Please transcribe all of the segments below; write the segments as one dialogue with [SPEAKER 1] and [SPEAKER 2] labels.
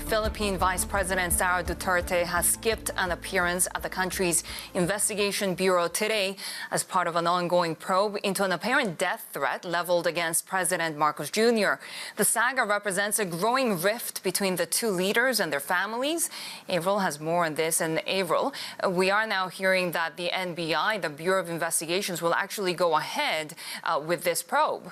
[SPEAKER 1] Philippine Vice President Sara Duterte has skipped an appearance at the country's investigation bureau today as part of an ongoing probe into an apparent death threat leveled against President Marcos Jr. The saga represents a growing rift between the two leaders and their families. Avril has more on this. And Avril, we are now hearing that the NBI, the Bureau of Investigations, will actually go ahead with this probe.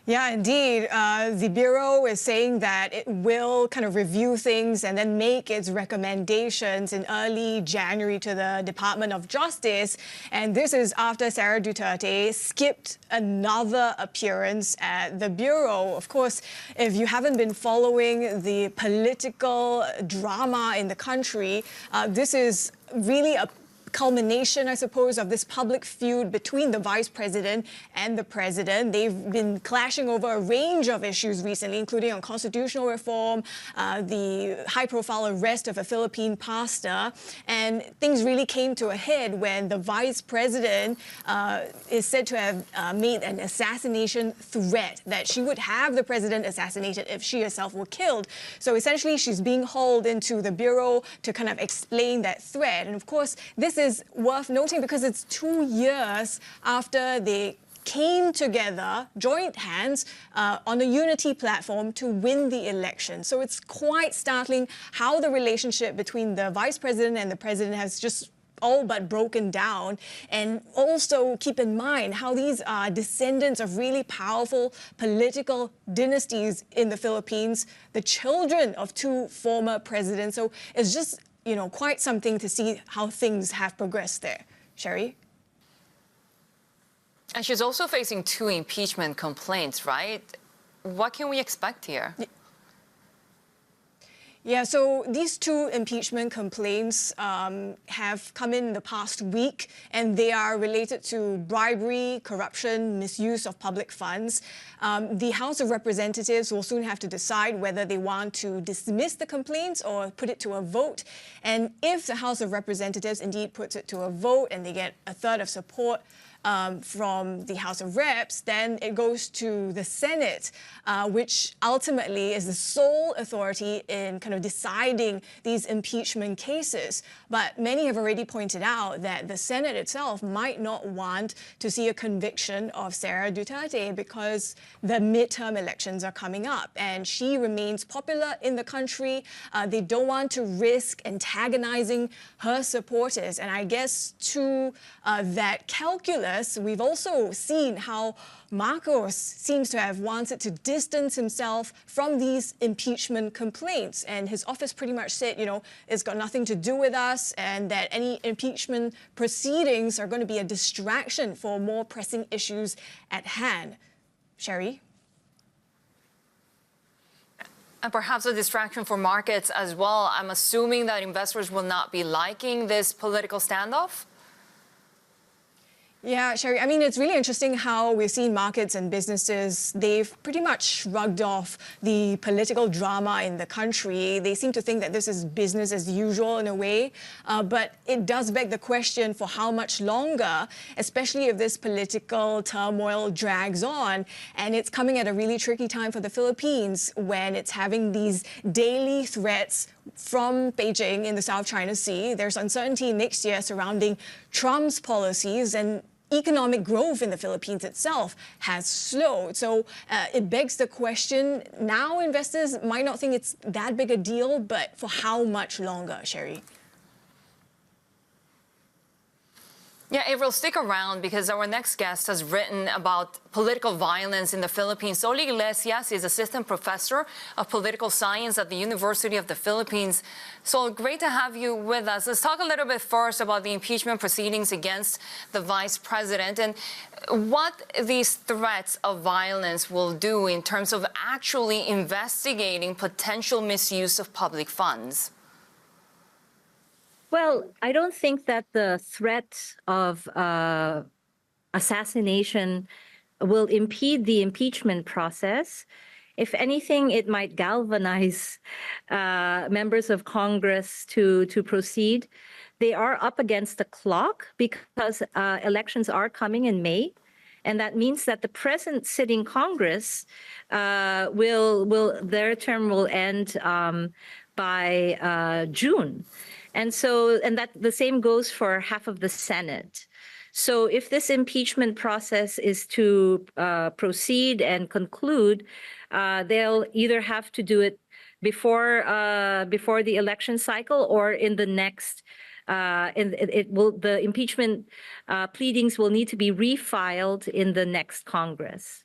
[SPEAKER 2] Yeah, indeed. The Bureau is saying that it will kind of review things and then make its recommendations in early January to the Department of Justice. And this is after Sara Duterte skipped another appearance at the Bureau. Of course, if you haven't been following the political drama in the country, this is really a culmination, I suppose, of this public feud between the vice president and the president. They've been clashing over a range of issues recently, including on constitutional reform, the high-profile arrest of a Philippine pastor, and things really came to a head when the vice president is said to have made an assassination threat, that she would have the president assassinated if she herself were killed. So essentially, she's being hauled into the Bureau to kind of explain that threat. And of course, this is worth noting because it's 2 years after they came together, joined hands on a unity platform to win the election. So it's quite startling how the relationship between the vice president and the president has just all but broken down. And also keep in mind how these are descendants of really powerful political dynasties in the Philippines, the children of two former presidents. So it's just, you know, quite something to see how things have progressed there. Sherry?
[SPEAKER 1] And she's also facing 2 impeachment complaints, right? What can we expect here?
[SPEAKER 2] Yeah, so these 2 impeachment complaints have come in the past week, and they are related to bribery, corruption, misuse of public funds. The House of Representatives will soon have to decide whether they want to dismiss the complaints or put it to a vote. And if the House of Representatives indeed puts it to a vote and they get a third of support from the House of Reps, then it goes to the Senate, which ultimately is the sole authority in kind of deciding these impeachment cases. But many have already pointed out that the Senate itself might not want to see a conviction of Sara Duterte because the midterm elections are coming up and she remains popular in the country. They don't want to risk antagonizing her supporters. And I guess to that calculus, we've also seen how Marcos seems to have wanted to distance himself from these impeachment complaints. And his office pretty much said, you know, it's got nothing to do with us and that any impeachment proceedings are going to be a distraction for more pressing issues at hand. Sherry?
[SPEAKER 1] And perhaps a distraction for markets as well. I'm assuming that investors will not be liking this political standoff?
[SPEAKER 2] Yeah, Sherry, I mean, it's really interesting how we've seen markets and businesses, they've pretty much shrugged off the political drama in the country. They seem to think that this is business as usual in a way, but it does beg the question for how much longer, especially if this political turmoil drags on. And it's coming at a really tricky time for the Philippines when it's having these daily threats from Beijing in the South China Sea. There's uncertainty next year surrounding Trump's policies, and economic growth in the Philippines itself has slowed. So it begs the question, now investors might not think it's that big a deal, but for how much longer, Sherry?
[SPEAKER 1] Yeah, Avril, stick around because our next guest has written about political violence in the Philippines. Sol Iglesias is assistant professor of political science at the University of the Philippines. Sol, great to have you with us. Let's talk a little bit first about the impeachment proceedings against the vice president and what these threats of violence will do in terms of actually investigating potential misuse of public funds.
[SPEAKER 3] Well, I don't think that the threat of assassination will impede the impeachment process. If anything, it might galvanize members of Congress to proceed. They are up against the clock because elections are coming in May. And that means that the present sitting Congress their term will end by June. And that the same goes for half of the Senate. So if this impeachment process is to proceed and conclude, they'll either have to do it before the election cycle or in the next. The impeachment pleadings will need to be refiled in the next Congress.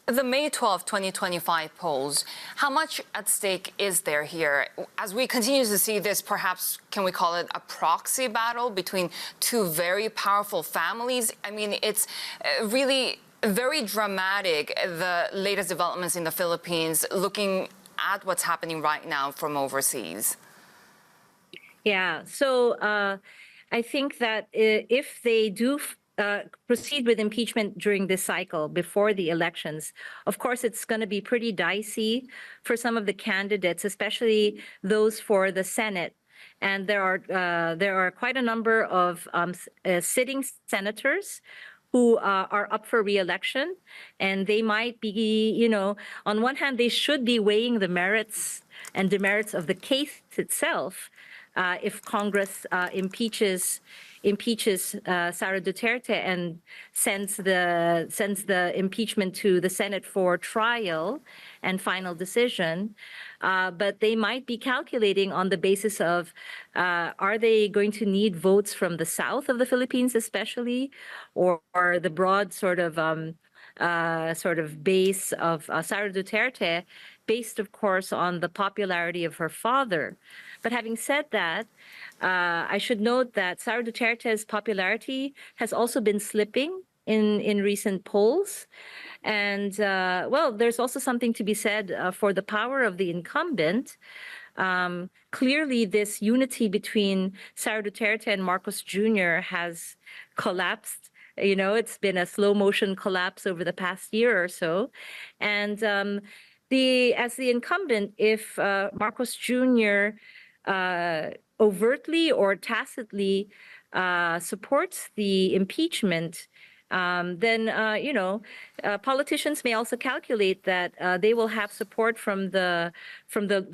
[SPEAKER 1] The May 12, 2025 polls, how much at stake is there here? As we continue to see this, perhaps, can we call it a proxy battle between two very powerful families? I mean, it's really very dramatic, the latest developments in the Philippines, looking at what's happening right now from overseas.
[SPEAKER 3] Yeah, so I think that if they do proceed with impeachment during this cycle before the elections, of course, it's going to be pretty dicey for some of the candidates, especially those for the Senate. And there are quite a number of sitting senators who are up for re-election, and they might be, on one hand, they should be weighing the merits and demerits of the case itself if Congress impeaches Sara Duterte and sends the impeachment to the Senate for trial and final decision. But they might be calculating on the basis of, are they going to need votes from the south of the Philippines especially, or the broad sort of base of Sara Duterte, based, of course, on the popularity of her father. But having said that, I should note that Sara Duterte's popularity has also been slipping in recent polls. And, there's also something to be said for the power of the incumbent. Clearly, this unity between Sara Duterte and Marcos Jr. has collapsed. It's been a slow motion collapse over the past year or so. And as the incumbent, if Marcos Jr. Overtly or tacitly supports the impeachment, then politicians may also calculate that they will have support from the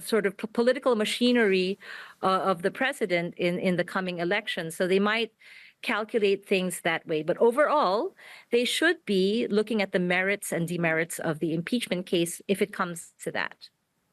[SPEAKER 3] sort of political machinery of the president in the coming election. So they might calculate things that way. But overall, they should be looking at the merits and demerits of the impeachment case if it comes to that.